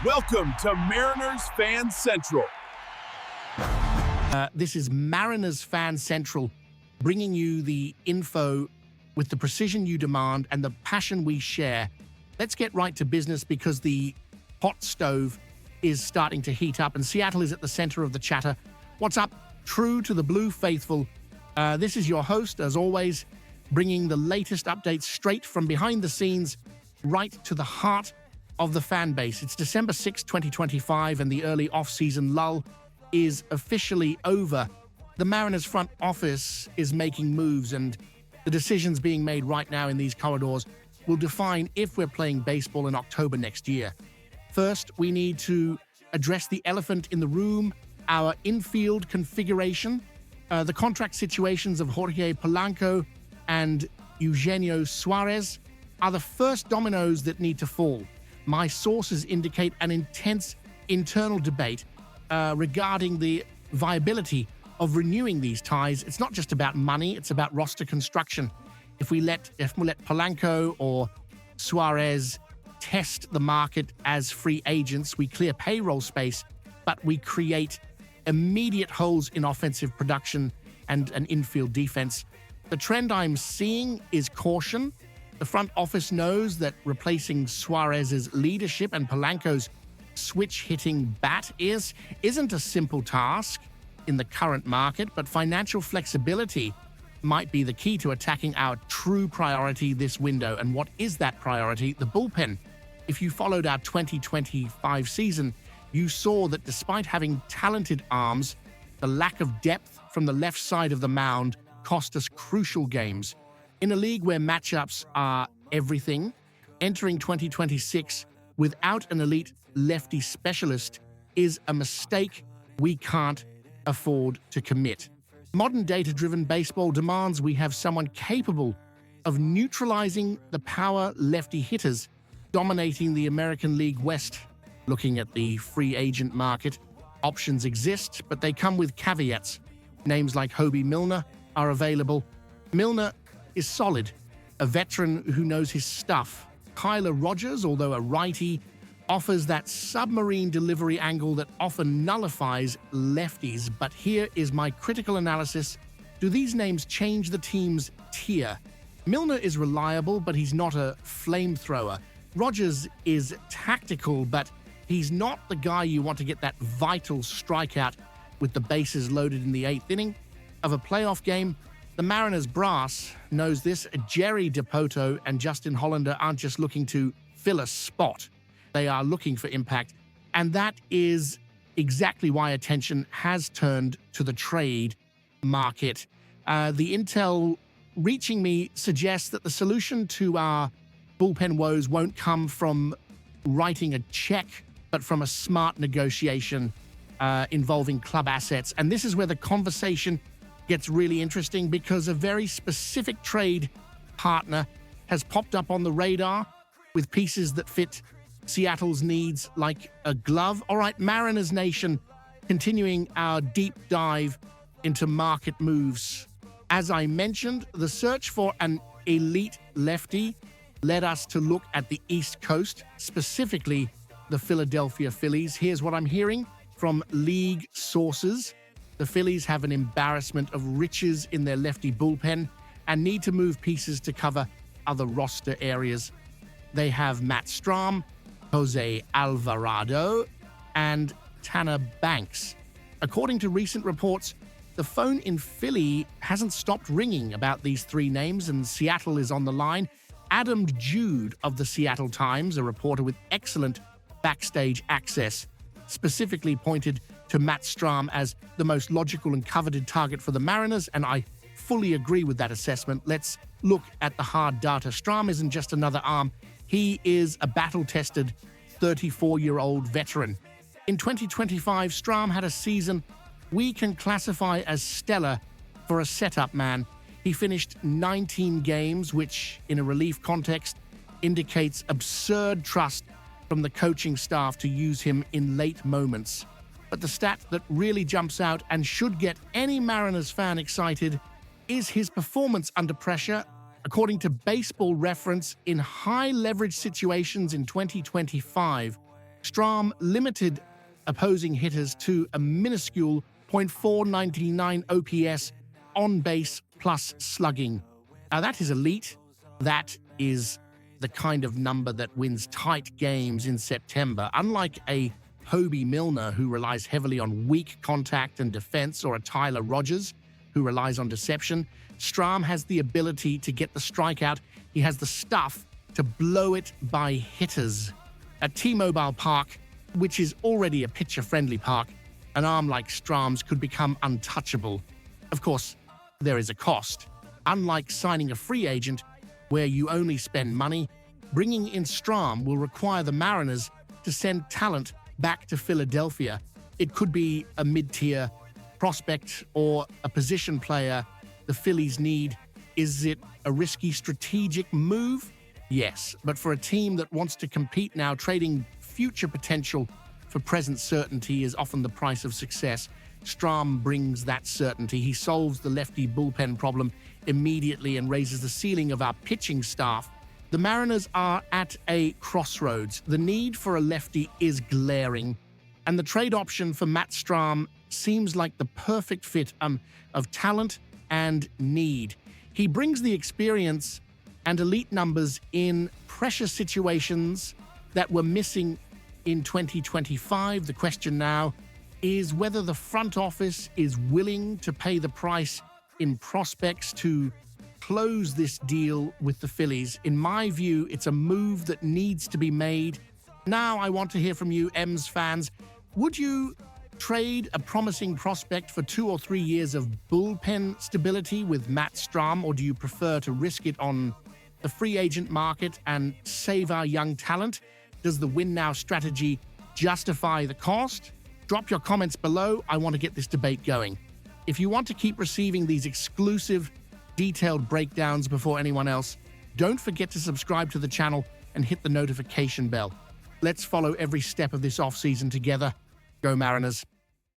Welcome to Mariners Fan Central. This is Mariners Fan Central, bringing you the info with the precision you demand and the passion we share. Let's get right to business because the hot stove is starting to heat up and Seattle is at the center of the chatter. What's up? True to the Blue Faithful. This is your host, as always, bringing the latest updates straight from behind the scenes, right to the heart of the fan base. It's December 6, 2025, and the early off-season lull is officially over. The Mariners front office is making moves, and the decisions being made right now in these corridors will define if we're playing baseball in October next year. First, we need to address the elephant in the room, our infield configuration. The contract situations of Jorge Polanco and Eugenio Suarez are the first dominoes that need to fall. My sources indicate an intense internal debate regarding the viability of renewing these ties. It's not just about money, it's about roster construction. If we let Polanco or Suarez test the market as free agents, we clear payroll space, but we create immediate holes in offensive production and an infield defense. The trend I'm seeing is caution. The front office knows that replacing Suarez's leadership and Polanco's switch-hitting bat isn't a simple task in the current market, but financial flexibility might be the key to attacking our true priority this window. And what is that priority? The bullpen. If you followed our 2025 season, you saw that despite having talented arms, the lack of depth from the left side of the mound cost us crucial games. In a league where matchups are everything, entering 2026 without an elite lefty specialist is a mistake we can't afford to commit. Modern data-driven baseball demands we have someone capable of neutralizing the power lefty hitters dominating the American League West. Looking at the free agent market, options exist, but they come with caveats. Names like Hobie Milner are available. Milner is solid, a veteran who knows his stuff. Kyler Rogers, although a righty, offers that submarine delivery angle that often nullifies lefties. But here is my critical analysis. Do these names change the team's tier? Milner is reliable, but he's not a flamethrower. Rogers is tactical, but he's not the guy you want to get that vital strikeout with the bases loaded in the 8th inning of a playoff game. The Mariners brass knows this. Jerry Dipoto and Justin Hollander aren't just looking to fill a spot. They are looking for impact. And that is exactly why attention has turned to the trade market. The intel reaching me suggests that the solution to our bullpen woes won't come from writing a check, but from a smart negotiation involving club assets. And this is where the conversation gets really interesting, because a very specific trade partner has popped up on the radar with pieces that fit Seattle's needs like a glove. All right, Mariners Nation, continuing our deep dive into market moves. As I mentioned, the search for an elite lefty led us to look at the East Coast, specifically the Philadelphia Phillies. Here's what I'm hearing from league sources. The Phillies have an embarrassment of riches in their lefty bullpen and need to move pieces to cover other roster areas. They have Matt Strahm, Jose Alvarado, and Tanner Banks. According to recent reports, the phone in Philly hasn't stopped ringing about these three names, and Seattle is on the line. Adam Jude of the Seattle Times, a reporter with excellent backstage access, specifically pointed to Matt Strahm as the most logical and coveted target for the Mariners, and I fully agree with that assessment. Let's look at the hard data. Strahm isn't just another arm. He is a battle-tested 34-year-old veteran. In 2025, Strahm had a season we can classify as stellar for a setup man. He finished 19 games, which, in a relief context, indicates absurd trust from the coaching staff to use him in late moments. But the stat that really jumps out and should get any Mariners fan excited is his performance under pressure. According to Baseball Reference, in high-leverage situations in 2025, Strahm limited opposing hitters to a minuscule .499 OPS on base plus slugging. Now that is elite. That is the kind of number that wins tight games in September. Unlike a Hobie Milner, who relies heavily on weak contact and defense, or a Tyler Rogers, who relies on deception, Strahm has the ability to get the strikeout. He has the stuff to blow it by hitters. At T-Mobile Park, which is already a pitcher-friendly park, an arm like Strahm's could become untouchable. Of course, there is a cost. Unlike signing a free agent, where you only spend money, bringing in Strahm will require the Mariners to send talent back to Philadelphia. It could be a mid-tier prospect or a position player the Phillies need. Is it a risky strategic move? Yes, but for a team that wants to compete now, trading future potential for present certainty is often the price of success. Strahm brings that certainty. He solves the lefty bullpen problem immediately and raises the ceiling of our pitching staff. The Mariners are at a crossroads. The need for a lefty is glaring, and the trade option for Matt Strahm seems like the perfect fit of talent and need. He brings the experience and elite numbers in pressure situations that were missing in 2025. The question now is whether the front office is willing to pay the price in prospects to close this deal with the Phillies. In my view, it's a move that needs to be made. Now I want to hear from you, M's fans. Would you trade a promising prospect for 2 or 3 years of bullpen stability with Matt Strahm, or do you prefer to risk it on the free agent market and save our young talent? Does the win now strategy justify the cost? Drop your comments below. I want to get this debate going. If you want to keep receiving these exclusive, detailed breakdowns before anyone else, don't forget to subscribe to the channel and hit the notification bell. Let's follow every step of this offseason together. Go Mariners.